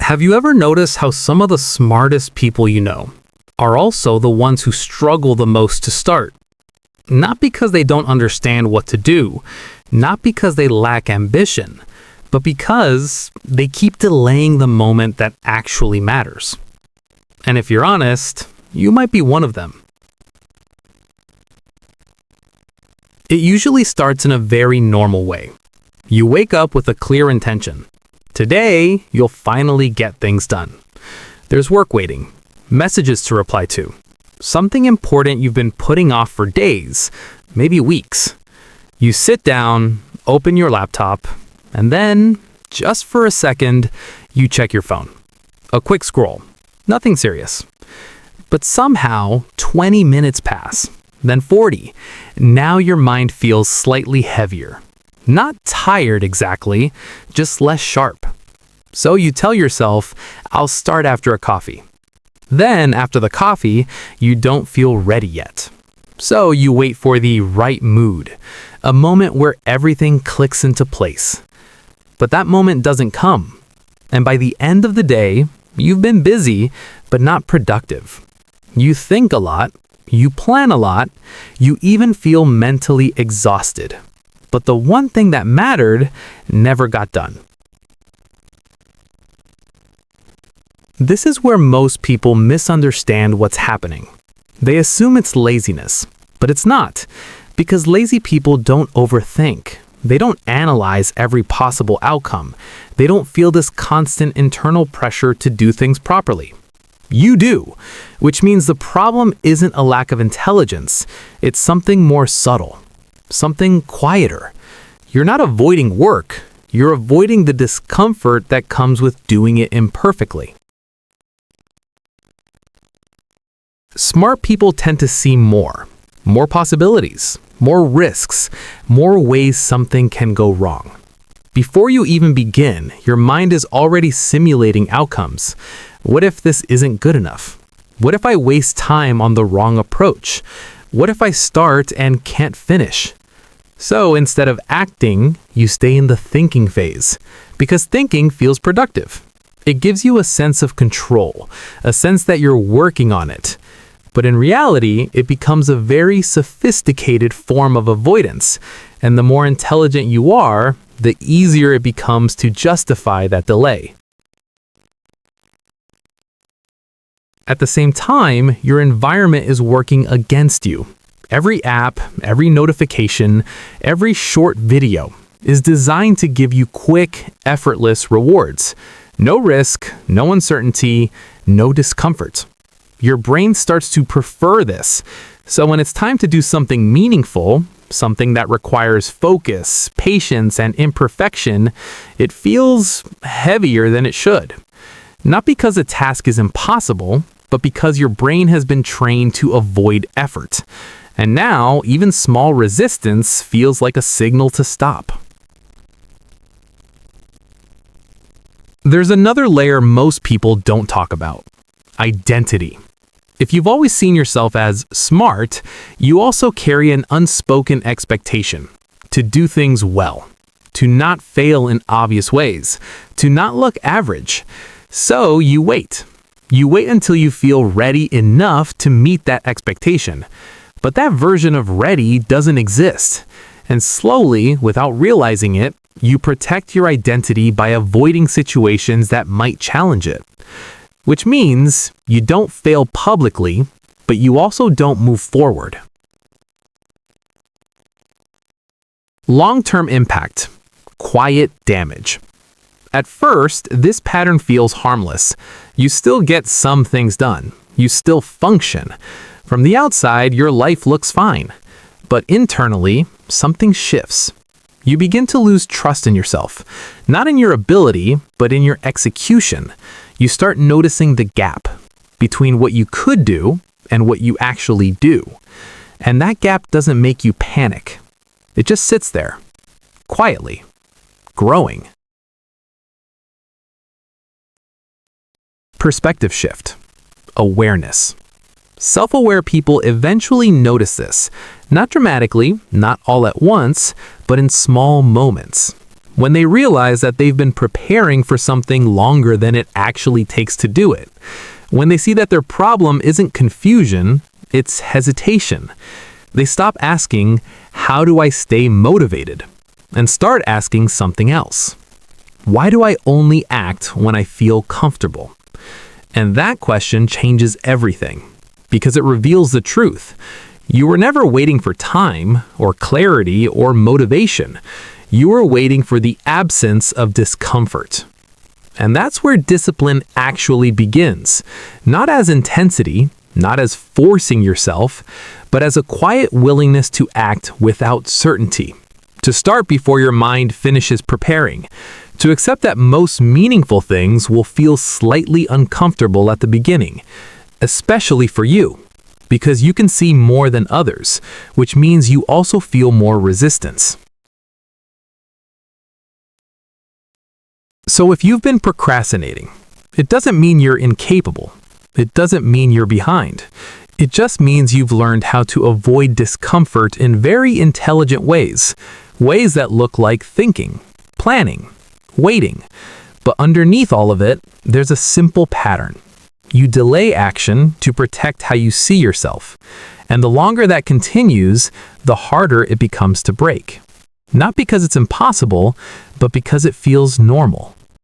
Have you ever noticed how some of the smartest people you know are also the ones who struggle the most to start? Not because they don't understand what to do, not because they lack ambition, but because they keep delaying the moment that actually matters. And if you're honest, you might be one of them. It usually starts in a very normal way. You wake up with a clear intention. Today, you'll finally get things done. There's work waiting, messages to reply to, something important you've been putting off for days, maybe weeks. You sit down, open your laptop, and then, just for a second, you check your phone. A quick scroll, nothing serious. But somehow, 20 minutes pass, then 40. Now your mind feels slightly heavier. Not tired exactly, just less sharp. So you tell yourself, I'll start after a coffee. Then, after the coffee, you don't feel ready yet. So you wait for the right mood, a moment where everything clicks into place. But that moment doesn't come. And by the end of the day, you've been busy, but not productive. You think a lot, you plan a lot, you even feel mentally exhausted. But the one thing that mattered never got done. This is where most people misunderstand what's happening. They assume it's laziness, but it's not, because lazy people don't overthink. They don't analyze every possible outcome. They don't feel this constant internal pressure to do things properly. You do, which means the problem isn't a lack of intelligence. It's something more subtle, something quieter. You're not avoiding work. You're avoiding the discomfort that comes with doing it imperfectly. Smart people tend to see more possibilities, more risks, more ways something can go wrong. Before you even begin, your mind is already simulating outcomes. What if this isn't good enough? What if I waste time on the wrong approach? What if I start and can't finish? So instead of acting, you stay in the thinking phase, because thinking feels productive. It gives you a sense of control, a sense that you're working on it. But in reality, it becomes a very sophisticated form of avoidance, and the more intelligent you are, the easier it becomes to justify that delay. At the same time, your environment is working against you. Every app, every notification, every short video is designed to give you quick, effortless rewards. No risk, no uncertainty, no discomfort. Your brain starts to prefer this. So when it's time to do something meaningful, something that requires focus, patience, and imperfection, it feels heavier than it should. Not because the task is impossible, but because your brain has been trained to avoid effort. And now, even small resistance feels like a signal to stop. There's another layer most people don't talk about: identity. If you've always seen yourself as smart, you also carry an unspoken expectation to do things well, to not fail in obvious ways, to not look average. So you wait. You wait until you feel ready enough to meet that expectation. But that version of ready doesn't exist. And slowly, without realizing it, you protect your identity by avoiding situations that might challenge it. Which means you don't fail publicly, but you also don't move forward. Long-term impact: quiet damage. At first, this pattern feels harmless. You still get some things done. You still function. From the outside, your life looks fine. But internally, something shifts. You begin to lose trust in yourself, not in your ability, but in your execution. You start noticing the gap between what you could do and what you actually do. And that gap doesn't make you panic. It just sits there, quietly, growing. Perspective shift. Awareness. Self-aware people eventually notice this, not dramatically, not all at once, but in small moments. when they realize that they've been preparing for something longer than it actually takes to do it, when they see that their problem isn't confusion, it's hesitation. They stop asking, how do I stay motivated? And start asking something else. Why do I only act when I feel comfortable? And that question changes everything, because it reveals the truth. You were never waiting for time, or clarity, or motivation. You were waiting for the absence of discomfort. And that's where discipline actually begins. Not as intensity, not as forcing yourself, but as a quiet willingness to act without certainty. To start before your mind finishes preparing. To accept that most meaningful things will feel slightly uncomfortable at the beginning, especially for you, because you can see more than others, which means you also feel more resistance. So if you've been procrastinating, it doesn't mean you're incapable. It doesn't mean you're behind. It just means you've learned how to avoid discomfort in very intelligent ways, ways that look like thinking, planning, waiting. But underneath all of it, there's a simple pattern. You delay action to protect how you see yourself. And the longer that continues, the harder it becomes to break. Not because it's impossible, but because it feels normal.